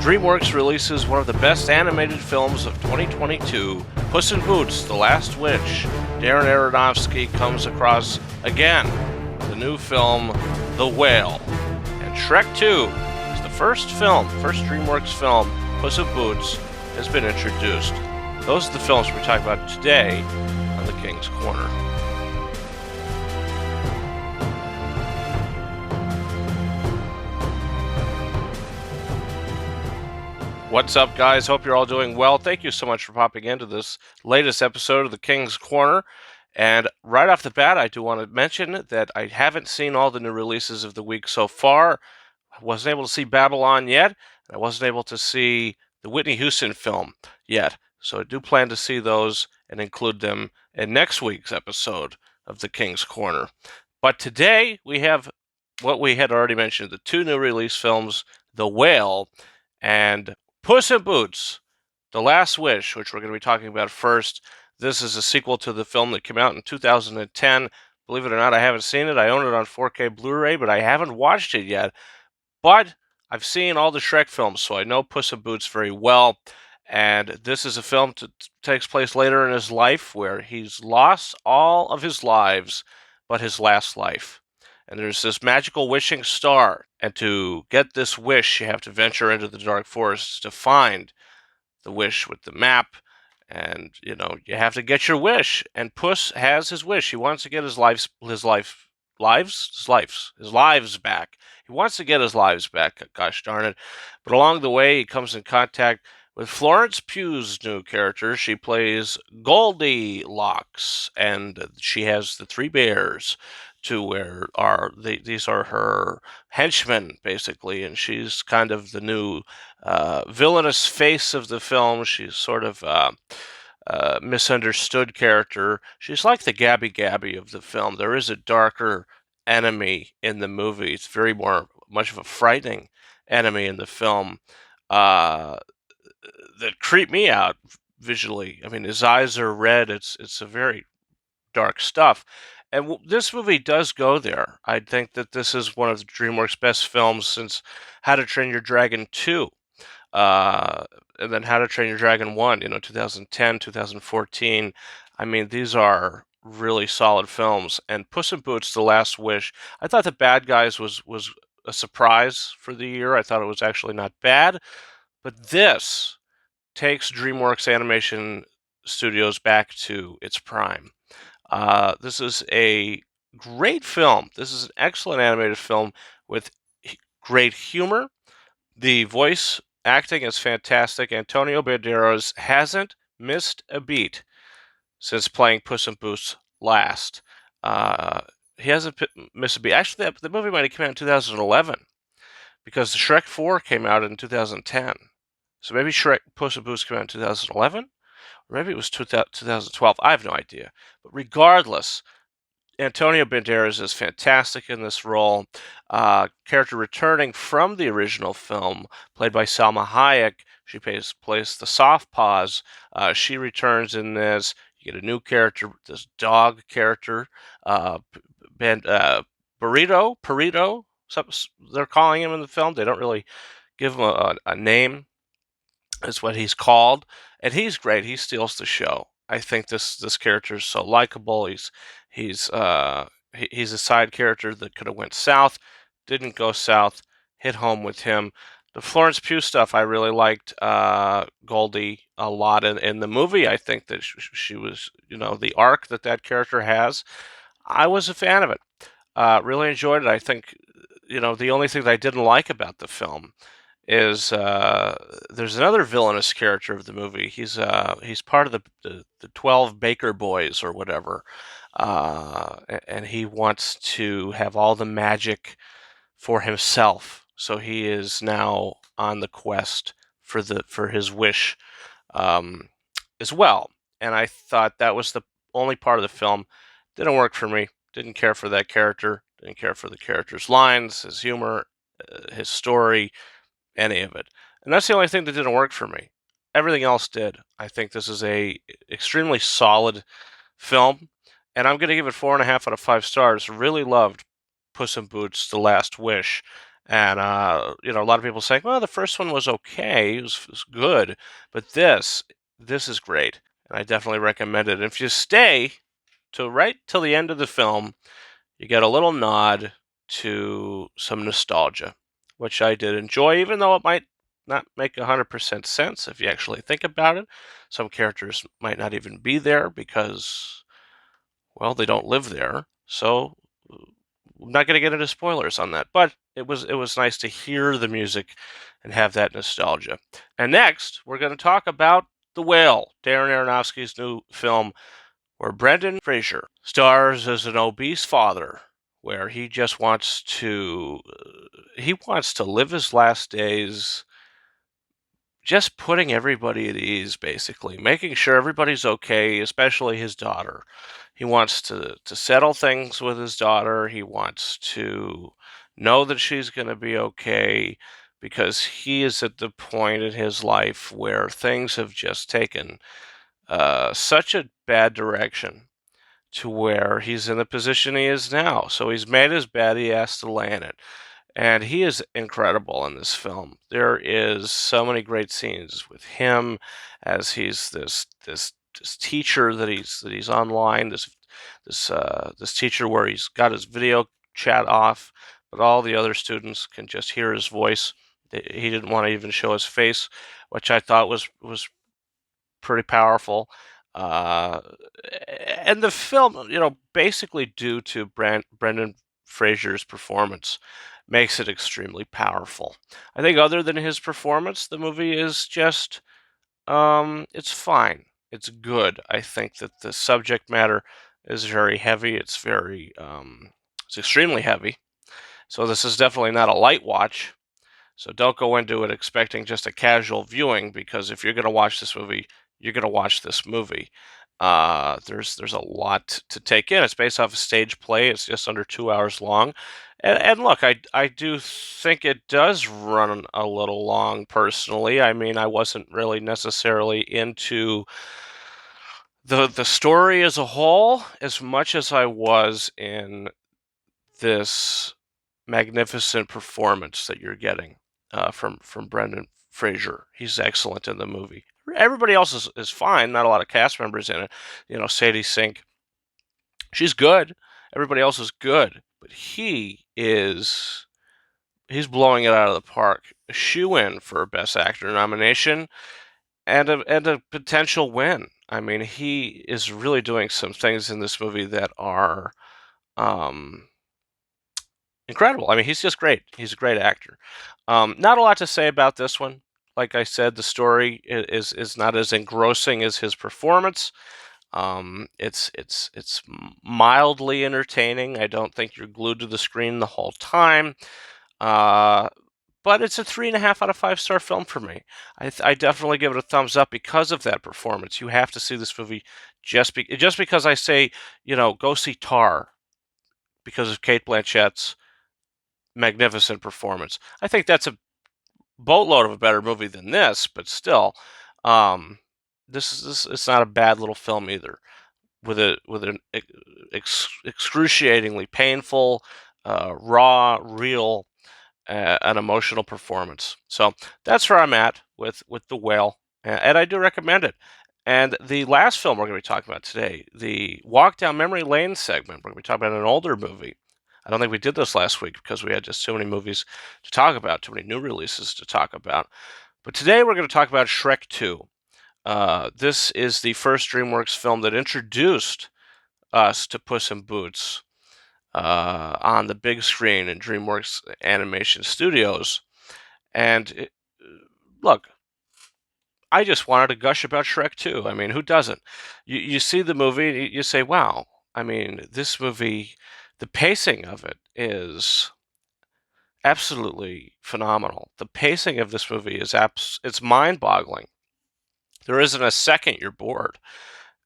DreamWorks releases one of the best animated films of 2022, Puss in Boots: The Last Wish. Darren Aronofsky comes across again the new film, The Whale. And Shrek 2 is the first DreamWorks film, Puss in Boots, has been introduced. Those are the films we're talking about today on The King's Corner. What's up, guys? Hope you're all doing well. Thank you so much for popping into this latest episode of The King's Corner. And right off the bat, I do want to mention that I haven't seen all the new releases of the week so far. I wasn't able to see Babylon yet, and I wasn't able to see the Whitney Houston film yet. So I do plan to see those and include them in next week's episode of The King's Corner. But today, we have what we had already mentioned, the two new release films, The Whale and Puss in Boots: The Last Wish, which we're going to be talking about first. This is a sequel to the film that came out in 2010. Believe it or not, I haven't seen it. I own it on 4K Blu-ray, but I haven't watched it yet. But I've seen all the Shrek films, so I know Puss in Boots very well. And this is a film that takes place later in his life where he's lost all of his lives but his last life. And there's this magical wishing star. And to get this wish, you have to venture into the dark forests to find the wish with the map. And, you have to get your wish. And Puss has his wish. He wants to get his lives back. He wants to get his lives back, gosh darn it. But along the way, he comes in contact with Florence Pugh's new character. She plays Goldilocks, and she has the three bears these are her henchmen, basically, and she's kind of the new villainous face of the film. She's sort of misunderstood character. She's like the Gabby Gabby of the film. There is a darker enemy in the movie. It's much of a frightening enemy in the film that creeped me out visually. I mean, his eyes are red. It's a very dark stuff. And this movie does go there. I think that this is one of the DreamWorks' best films since How to Train Your Dragon 2. And then How to Train Your Dragon 1, 2010, 2014. I mean, these are really solid films. And Puss in Boots: The Last Wish, I thought The Bad Guys was a surprise for the year. I thought it was actually not bad. But this takes DreamWorks Animation Studios back to its prime. This is a great film. This is an excellent animated film with great humor. The voice acting is fantastic. Antonio Banderas hasn't missed a beat since playing Puss in Boots last. He hasn't missed a beat. Actually, the movie might have come out in 2011 because Shrek 4 came out in 2010. So maybe Puss in Boots came out in 2011? Or maybe it was 2012. I have no idea. But regardless, Antonio Banderas is fantastic in this role. Character returning from the original film, played by Salma Hayek. She plays the Soft Paws. She returns in this. You get a new character, this dog character, Burrito. They're calling him in the film. They don't really give him a name. Is what he's called, and he's great. He steals the show. I think this character is so likable. He's a side character that could have went south, didn't go south, hit home with him. The Florence Pugh stuff, I really liked Goldie a lot in the movie. I think that she was, the arc that character has. I was a fan of it. Really enjoyed it. I think, the only thing that I didn't like about the film is there's another villainous character of the movie. He's part of the 12 Baker Boys or whatever, and he wants to have all the magic for himself. So he is now on the quest for his wish as well. And I thought that was the only part of the film didn't work for me. Didn't care for that character. Didn't care for the character's lines, his humor, his story, any of it. And that's the only thing that didn't work for me. Everything else did. I think this is a extremely solid film, and I'm going to give it 4.5 out of 5 stars. Really loved Puss in Boots: The Last Wish, And a lot of people saying, "Well, the first one was okay, it was good, but this is great, and I definitely recommend it." And if you stay to right till the end of the film, you get a little nod to some nostalgia, which I did enjoy, even though it might not make 100% sense if you actually think about it. Some characters might not even be there because, well, they don't live there. So I'm not going to get into spoilers on that, but it was nice to hear the music and have that nostalgia. And next, we're going to talk about The Whale, Darren Aronofsky's new film, where Brendan Fraser stars as an obese father, where he wants to live his last days just putting everybody at ease, basically, making sure everybody's okay, especially his daughter. He wants to settle things with his daughter. He wants to know that she's going to be okay because he is at the point in his life where things have just taken such a bad direction to where he's in the position he is now. So he's made his bed, he has to lay in it. And he is incredible in this film. There is so many great scenes with him as he's this teacher that he's online, this teacher where he's got his video chat off, but all the other students can just hear his voice. He didn't want to even show his face, which I thought was pretty powerful. Uh, and the film, basically due to Brendan Fraser's performance, makes it extremely powerful. I think other than his performance, the movie is just, it's fine. It's good. I think that the subject matter is very heavy. It's extremely heavy. So this is definitely not a light watch. So don't go into it expecting just a casual viewing, because if you're going to watch this movie, you're going to watch this movie. There's a lot to take in. It's based off a stage play. It's just under 2 hours long, and look, I do think it does run a little long. Personally, I mean, I wasn't really necessarily into the story as a whole as much as I was in this magnificent performance that you're getting from Brendan Fraser. He's excellent in the movie. Everybody else is fine. Not a lot of cast members in it. Sadie Sink, she's good. Everybody else is good, but he's blowing it out of the park. A shoe in for a Best Actor nomination and a potential win. I mean, he is really doing some things in this movie that are um, incredible. I mean, he's just great. He's a great actor. Not a lot to say about this one. Like I said, the story is not as engrossing as his performance. It's mildly entertaining. I don't think you're glued to the screen the whole time. Uh, but it's a 3.5 out of 5-star film for me. I definitely give it a thumbs up because of that performance. You have to see this movie just because I say, go see Tar because of Kate Blanchett's magnificent performance. I think that's a boatload of a better movie than this, but still, um, this it's not a bad little film either. With an excruciatingly painful, raw, real, an emotional performance. So that's where I'm at with The Whale, and I do recommend it. And the last film we're going to be talking about today, the Walk Down Memory Lane segment, we're going to be talking about an older movie. I don't think we did this last week because we had just too many movies to talk about, too many new releases to talk about. But today we're going to talk about Shrek 2. This is the first DreamWorks film that introduced us to Puss in Boots on the big screen in DreamWorks Animation Studios. And look, I just wanted to gush about Shrek 2. I mean, who doesn't? You see the movie and you say, wow, I mean, this movie, the pacing of it is absolutely phenomenal. The pacing of this movie is it's mind-boggling. There isn't a second you're bored.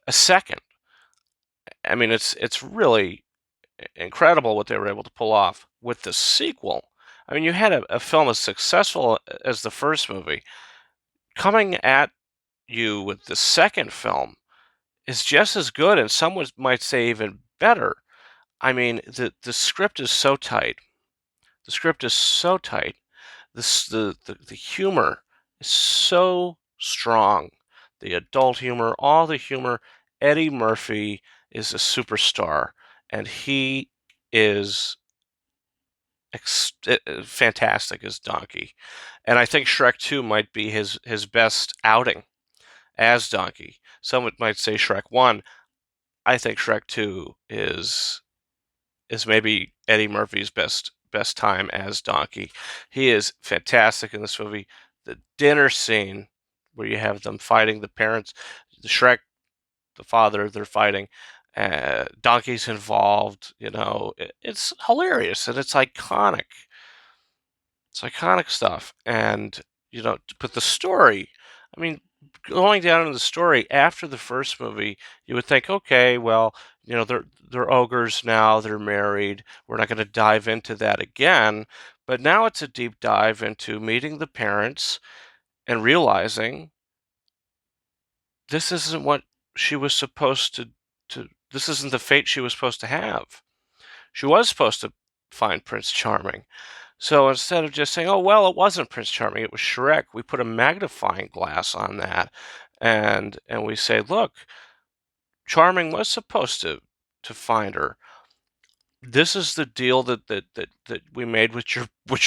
A second. I mean, it's really incredible what they were able to pull off with the sequel. I mean, you had a film as successful as the first movie coming at you with the second film is just as good, and some might say even better. I mean, the script is so tight. The script is so tight. The humor is so strong. The adult humor, all the humor. Eddie Murphy is a superstar, and he is fantastic as Donkey. And I think Shrek 2 might be his best outing as Donkey. Some might say Shrek 1. I think Shrek 2 is maybe Eddie Murphy's best time as Donkey. He is fantastic in this movie. The dinner scene where you have them fighting the parents, the Shrek, the father, they're fighting. Donkey's involved. It's hilarious and it's iconic. It's iconic stuff. And but the story, I mean, going down in the story after the first movie, you would think, okay, well, they're ogres now, they're married. We're not going to dive into that again. But now it's a deep dive into meeting the parents and realizing this isn't what she was supposed to this isn't the fate she was supposed to have. She was supposed to find Prince Charming. So instead of just saying, "Oh, well, it wasn't Prince Charming, it was Shrek," we put a magnifying glass on that, and we say, "Look, Charming was supposed to find her. This is the deal that we made with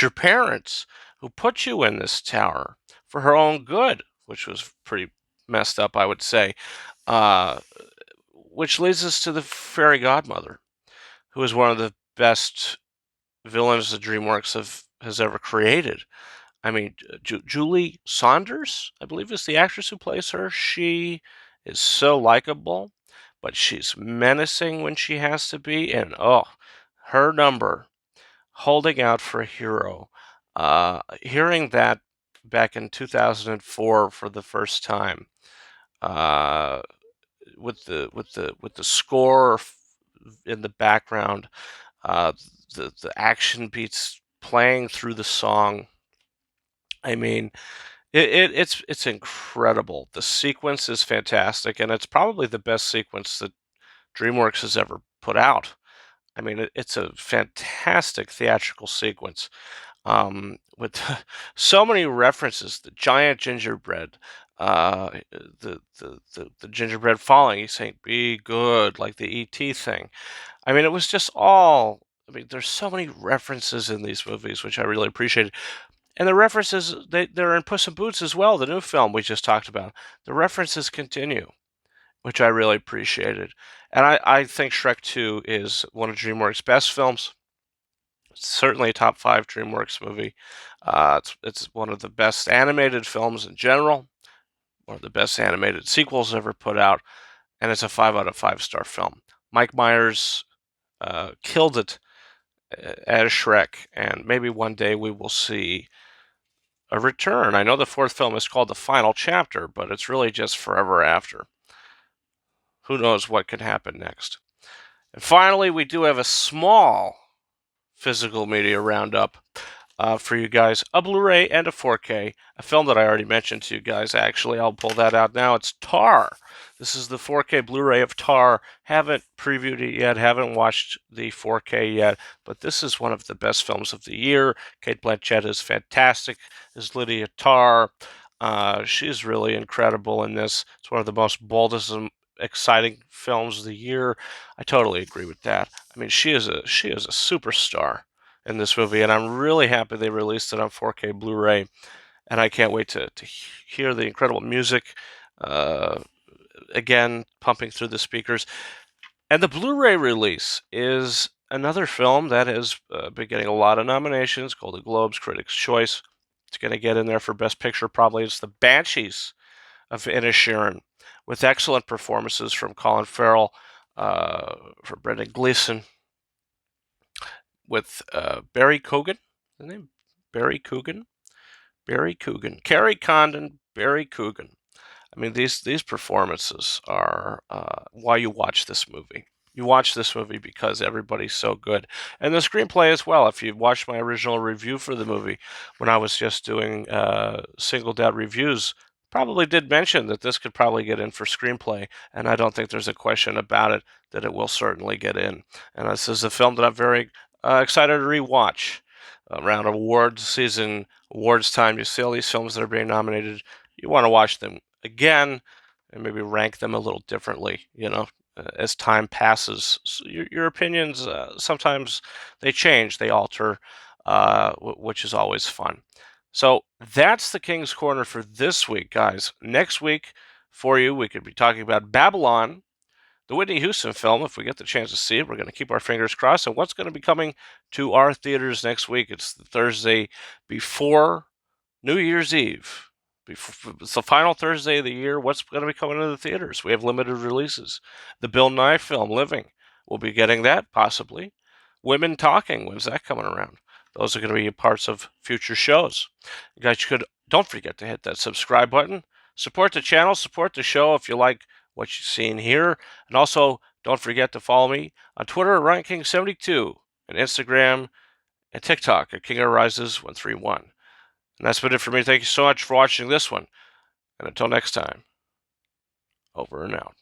your parents, who put you in this tower for her own good," which was pretty messed up, I would say. Uh, which leads us to the fairy godmother, who is one of the best villains that DreamWorks has ever created. I mean, Julie Saunders, I believe, is the actress who plays her. She is so likable, but she's menacing when she has to be. And oh, her number, holding out for a hero. Hearing that back in 2004 for the first time, uh, with the score in the background, uh, the action beats playing through the song. I mean, it's incredible. The sequence is fantastic, and it's probably the best sequence that DreamWorks has ever put out. I mean, it's a fantastic theatrical sequence, with so many references. The giant gingerbread, the gingerbread falling. He's saying "Be good," like the ET thing. I mean, it was just all. I mean, there's so many references in these movies, which I really appreciated. And the references, they're in Puss in Boots as well, the new film we just talked about. The references continue, which I really appreciated. And I think Shrek 2 is one of DreamWorks' best films. It's certainly a top 5 DreamWorks movie. It's one of the best animated films in general, one of the best animated sequels ever put out, and it's a 5 out of 5 star film. Mike Myers killed it as Shrek, and maybe one day we will see a return. I know the fourth film is called The Final Chapter, but it's really just Forever After. Who knows what could happen next? And finally, we do have a small physical media roundup for you guys. A Blu-ray and a 4K. A film that I already mentioned to you guys, actually. I'll pull that out now. It's Tar. This is the 4K Blu-ray of Tar. Haven't previewed it yet. Haven't watched the 4K yet. But this is one of the best films of the year. Cate Blanchett is fantastic as Lydia Tar. She's really incredible in this. It's one of the most boldest and exciting films of the year. I totally agree with that. I mean, she is a superstar in this movie, and I'm really happy they released it on 4K Blu-ray, and I can't wait to hear the incredible music uh, again pumping through the speakers. And the Blu-ray release is another film that has been getting a lot of nominations, Golden Globes, Critics' Choice. It's going to get in there for Best Picture probably. It's The Banshees of Inisherin, with excellent performances from Colin Farrell, for Brendan Gleeson, with Barry Coogan. The name Barry Coogan, Barry Coogan, Carrie Condon, Barry Coogan. I mean, these performances are why you watch this movie. You watch this movie because everybody's so good, and the screenplay as well. If you watched my original review for the movie, when I was just doing singled out reviews, probably did mention that this could probably get in for screenplay, and I don't think there's a question about it that it will certainly get in. And this is a film that I'm very excited to rewatch. around awards season, awards time, you see all these films that are being nominated. You want to watch them again and maybe rank them a little differently, as time passes. So your opinions, sometimes they change, they alter, which is always fun. So that's the King's Corner for this week, guys. Next week, for you, we could be talking about Babylon, the Whitney Houston film. If we get the chance to see it, we're going to keep our fingers crossed. And what's going to be coming to our theaters next week? It's the Thursday before New Year's Eve. It's the final Thursday of the year. What's going to be coming to the theaters? We have limited releases. The Bill Nye film, Living. We'll be getting that, possibly. Women Talking. When's that coming around? Those are going to be parts of future shows. You guys don't forget to hit that subscribe button. Support the channel, support the show if you like what you've seen here. And also, don't forget to follow me on Twitter at RyanKing72 and Instagram and TikTok at KingRises131. And that's been it for me. Thank you so much for watching this one. And until next time, over and out.